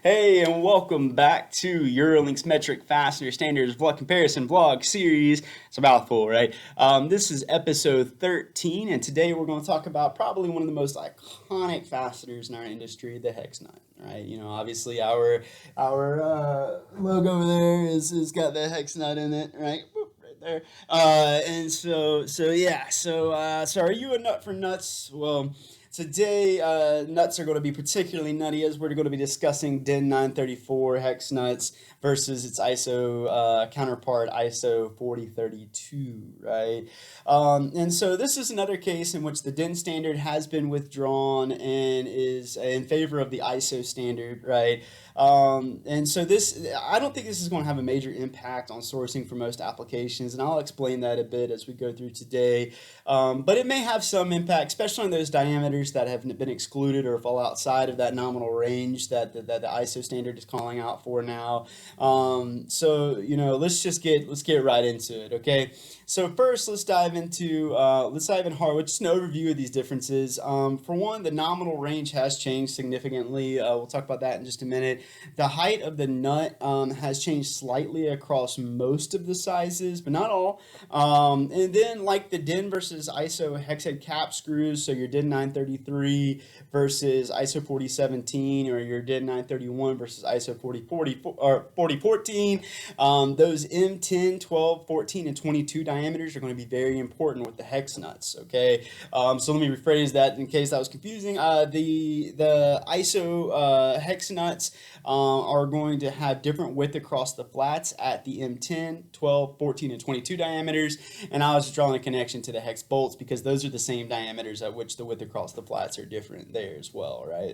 Hey, and welcome back to Eurolink's Metric Fastener Standards Vlog Comparison Vlog Series. It's a mouthful, right? This is episode 13, and today we're going to talk about probably one of the most iconic fasteners in our industry, the hex nut, right? You know, obviously our logo over there is got the hex nut in it, right? Boop, right there. So are you a nut for nuts? Well, today, nuts are going to be particularly nutty as we're going to be discussing DIN 934 hex nuts versus its ISO counterpart ISO 4032, right? And so this is another case in which the DIN standard has been withdrawn and is in favor of the ISO standard, right? And so I don't think this is going to have a major impact on sourcing for most applications, and I'll explain that a bit as we go through today. But it may have some impact, especially on those diameters that have been excluded or fall outside of that nominal range that the ISO standard is calling out for now. So you know, let's get right into it, okay? So first, let's dive in hard with just an overview of these differences. For one, the nominal range has changed significantly. We'll talk about that in just a minute. The height of the nut has changed slightly across most of the sizes, but not all. And then, like the DIN versus ISO hex head cap screws, so your DIN 933 versus ISO 4017, or your DIN 931 versus ISO 4040 or 4014. Those M10, 12, 14, and 22 diameters are going to be very important with the hex nuts. Okay, so let me rephrase that in case that was confusing. The ISO hex nuts are going to have different width across the flats at the M10, 12, 14, and 22 diameters, and I was just drawing a connection to the hex bolts because those are the same diameters at which the width across the flats are different there as well, right?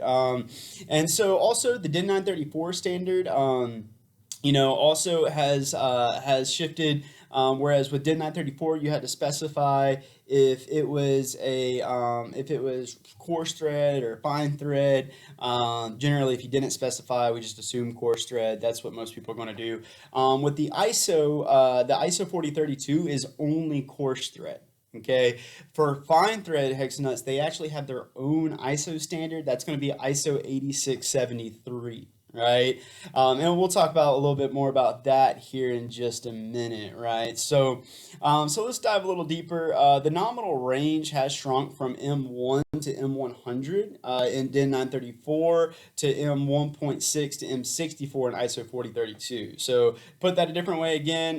And so also the DIN 934 standard, you know, also has shifted. Whereas with DIN 934, you had to specify if it was coarse thread or fine thread. Generally, if you didn't specify, we just assume coarse thread. That's what most people are going to do. With the ISO 4032 is only coarse thread. Okay, for fine thread hex nuts, they actually have their own ISO standard. That's going to be ISO 8673. Right, and we'll talk about a little bit more about that here in just a minute, right? So let's dive a little deeper. The nominal range has shrunk from M1 to M100 in DIN 934 to M1.6 to M64 in ISO 4032. So put that a different way again,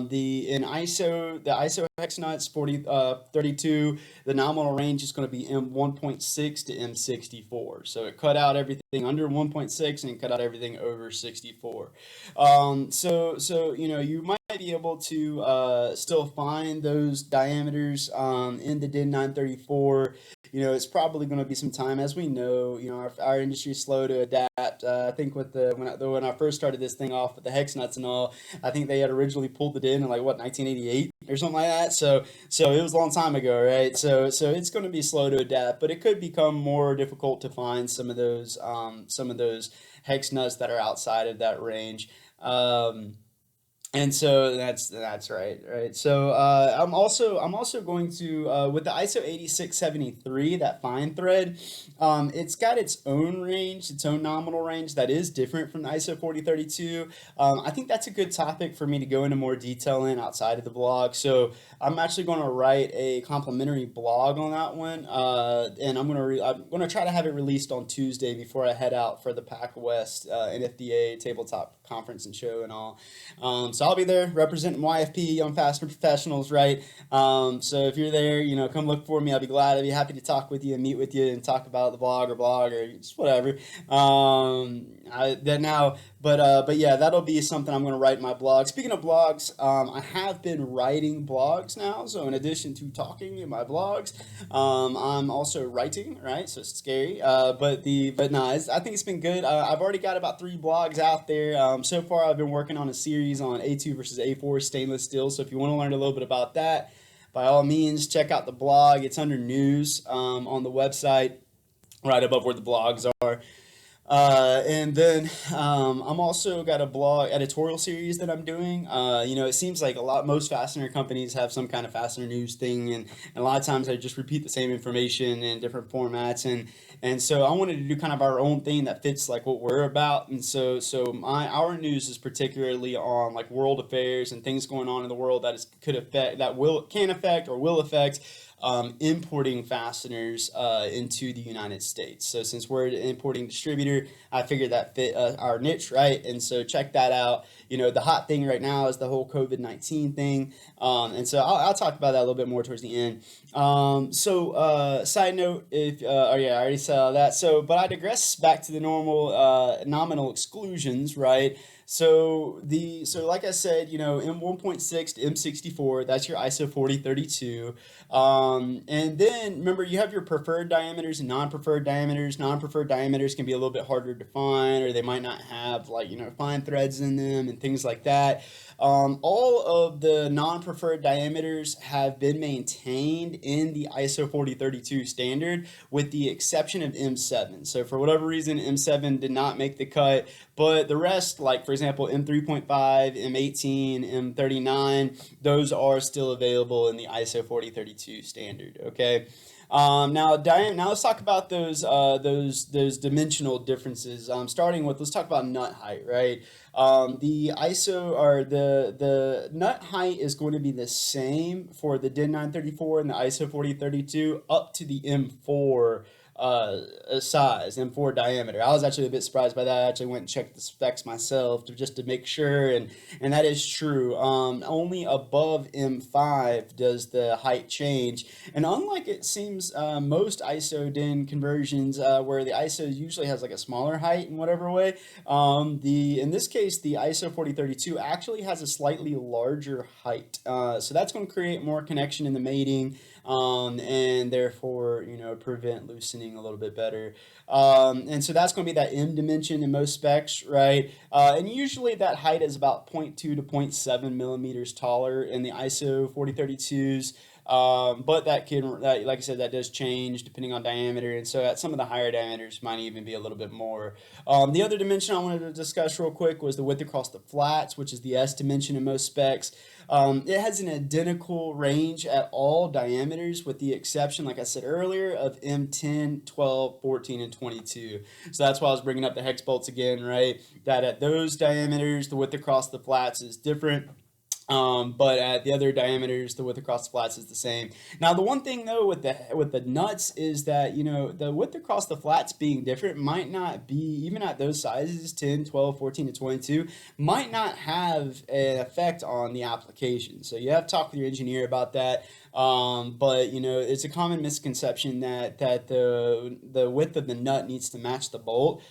the ISO hex nuts 4032, the nominal range is going to be M1.6 to M64. So it cut out everything under 1.6 and cut out everything over 64. So you know, you might be able to still find those diameters in the DIN 934. You know, it's probably going to be some time, as we know. You know, our industry is slow to adapt. I think with when I first started this thing off with the hex nuts and all, I think they had originally pulled it in like 1988 or something like that. So it was a long time ago, right? So it's going to be slow to adapt, but it could become more difficult to find some of those hex nuts that are outside of that range. And so that's right. So I'm also going to with the ISO 8673, that fine thread, it's got its own range, its own nominal range that is different from the ISO 4032. I think that's a good topic for me to go into more detail in outside of the blog. So I'm actually going to write a complimentary blog on that one, and I'm going to try to have it released on Tuesday before I head out for the PAC West NFDA tabletop conference and show and all. So I'll be there representing YFP, Young Fastener Professionals, right? So if you're there, you know, come look for me. I'd be happy to talk with you and meet with you and talk about the blog or just whatever. But yeah, that'll be something I'm going to write in my blog. Speaking of blogs, I have been writing blogs now. So in addition to talking in my blogs, I'm also writing, right? So it's scary. I think it's been good. I've already got about 3 blogs out there. So far, I've been working on a series on A2 versus A4 stainless steel. So if you want to learn a little bit about that, by all means, check out the blog. It's under news on the website, right above where the blogs are. And then I'm also got a blog editorial series that I'm doing. It seems like most fastener companies have some kind of fastener news thing, and a lot of times I just repeat the same information in different formats, and so I wanted to do kind of our own thing that fits like what we're about. And so our news is particularly on like world affairs and things going on in the world that could affect, that will can affect or will affect importing fasteners into the United States. So since we're an importing distributor, I figured that fit our niche, right? And so check that out. The hot thing right now is the whole COVID-19 thing. And so I'll talk about that a little bit more towards the end. Side note, oh yeah, I already said all that. But I digress back to the normal nominal exclusions, right? So like I said, M1.6 to M64, that's your ISO 4032. And then remember, you have your preferred diameters and non-preferred diameters. Non-preferred diameters can be a little bit harder to find, or they might not have fine threads in them and things like that. All of the non-preferred diameters have been maintained in the ISO 4032 standard, with the exception of M7. So for whatever reason, M7 did not make the cut, but the rest, like for example, M3.5, M18, M39, those are still available in the ISO 4032 standard. Okay. Now let's talk about those dimensional differences. Let's talk about nut height, right? The ISO, or the nut height, is going to be the same for the DIN 934 and the ISO 4032 up to the M4 size, M4 diameter. I was actually a bit surprised by that. I actually went and checked the specs myself just to make sure, and that is true. Only above M5 does the height change, and unlike it seems most ISO DIN conversions, where the ISO usually has like a smaller height in whatever way, in this case the ISO 4032 actually has a slightly larger height. So that's going to create more connection in the mating, and therefore prevent loosening a little bit better. And so that's going to be that M dimension in most specs, right? And usually that height is about 0.2 to 0.7 millimeters taller in the ISO 4032s. But like I said, that does change depending on diameter, and so at some of the higher diameters might even be a little bit more. The other dimension I wanted to discuss real quick was the width across the flats, which is the S dimension in most specs. It has an identical range at all diameters, with the exception, like I said earlier, of M10, 12, 14, and 22. So that's why I was bringing up the hex bolts again, right? That at those diameters, the width across the flats is different. But at the other diameters, the width across the flats is the same. Now, the one thing though with the nuts is that, the width across the flats being different might not be, even at those sizes, 10, 12, 14, and 22, might not have an effect on the application. So you have to talk with your engineer about that. But it's a common misconception that the width of the nut needs to match the bolt,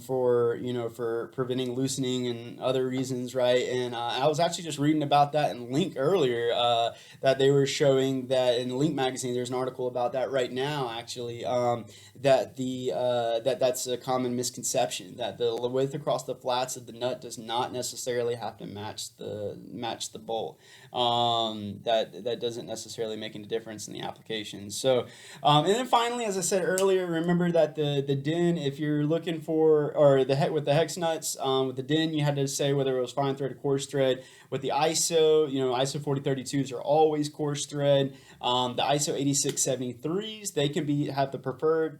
for preventing loosening and other reasons, right? And I was actually just reading about that in Link earlier, that they were showing that in Link magazine. There's an article about that right now, actually, that's a common misconception, that the width across the flats of the nut does not necessarily have to match the bolt. That doesn't necessarily make any difference in the application. So, and then finally, as I said earlier, remember that the DIN, if you're looking for, or with the hex nuts, with the DIN, you had to say whether it was fine thread or coarse thread. With the ISO, ISO 4032s are always coarse thread. The ISO 8673s, they can have the preferred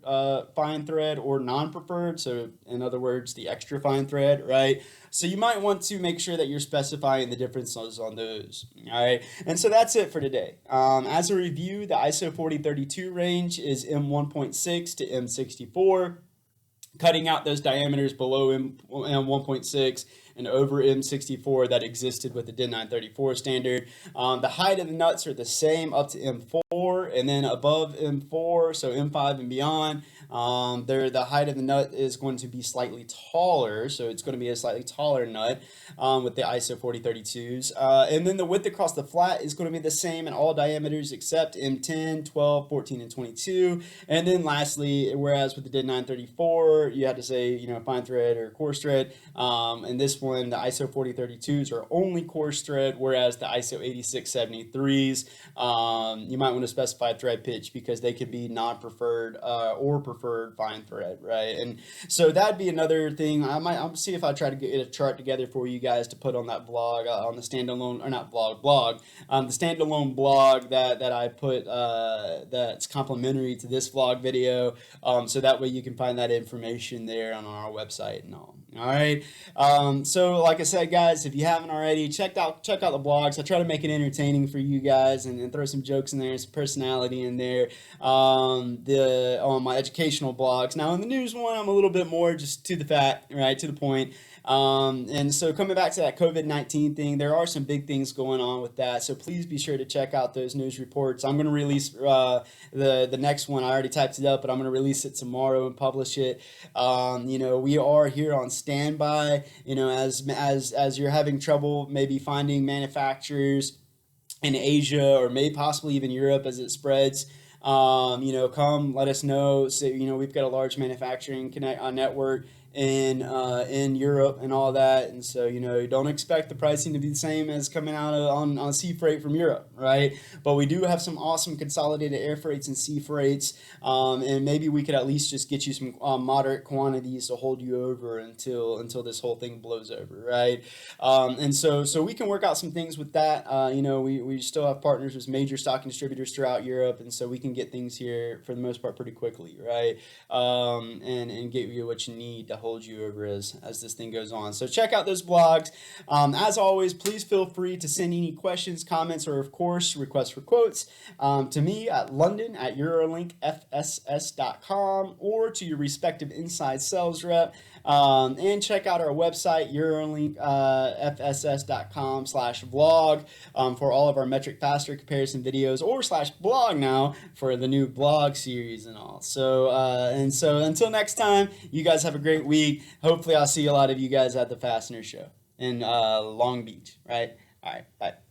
fine thread or non-preferred. So in other words, the extra fine thread, right? So you might want to make sure that you're specifying the differences on those. All right. And so that's it for today. As a review, the ISO 4032 range is M1.6 to M64. Cutting out those diameters below M1.6 and over M64 that existed with the DIN 934 standard. The height of the nuts are the same up to M4, and then above M4, so M5 and beyond, the height of the nut is going to be slightly taller, so it's going to be a slightly taller nut with the ISO 4032s. And then the width across the flat is going to be the same in all diameters except M10, 12, 14, and 22. And then lastly, whereas with the DIN 934, you had to say, fine thread or coarse thread, and this one, the ISO 4032s are only coarse thread, whereas the ISO 8673s, you might want to specify thread pitch, because they could be non-preferred or preferred preferred fine thread, right? And so that'd be another thing. I'll see if I try to get a chart together for you guys to put on that blog, on the standalone, or not blog, the standalone blog that I put, that's complementary to this vlog video. So that way you can find that information there on our website and all. All right. So like I said, guys, if you haven't already, check out the blogs. I try to make it entertaining for you guys and throw some jokes in there, some personality in there. On my educational blogs. Now in the news one, I'm a little bit more just to the fact, right, to the point. And so coming back to that COVID-19 thing, there are some big things going on with that. So please be sure to check out those news reports. I'm going to release the next one. I already typed it up, but I'm going to release it tomorrow and publish it. We are here on standby, as you're having trouble maybe finding manufacturers in Asia or maybe possibly even Europe as it spreads. Come let us know. So, we've got a large manufacturing network in Europe and all that, and so don't expect the pricing to be the same as coming out on sea freight from Europe, right? But we do have some awesome consolidated air freights and sea freights, and maybe we could at least just get you some moderate quantities to hold you over until this whole thing blows over, right? And so we can work out some things with that. We still have partners with major stocking distributors throughout Europe, and so we can get things here for the most part pretty quickly, right? And get you what you need to hold you over as this thing goes on. So check out those blogs. As always, please feel free to send any questions, comments, or of course requests for quotes to me at london@eurolinkfss.com or to your respective inside sales rep. And check out our website, eurolinkfss.com/blog, for all of our metric fastener comparison videos, or /blog now for the new blog series and all. So until next time, you guys have a great week. Hopefully I'll see a lot of you guys at the Fastener show in Long Beach, right? All right, bye.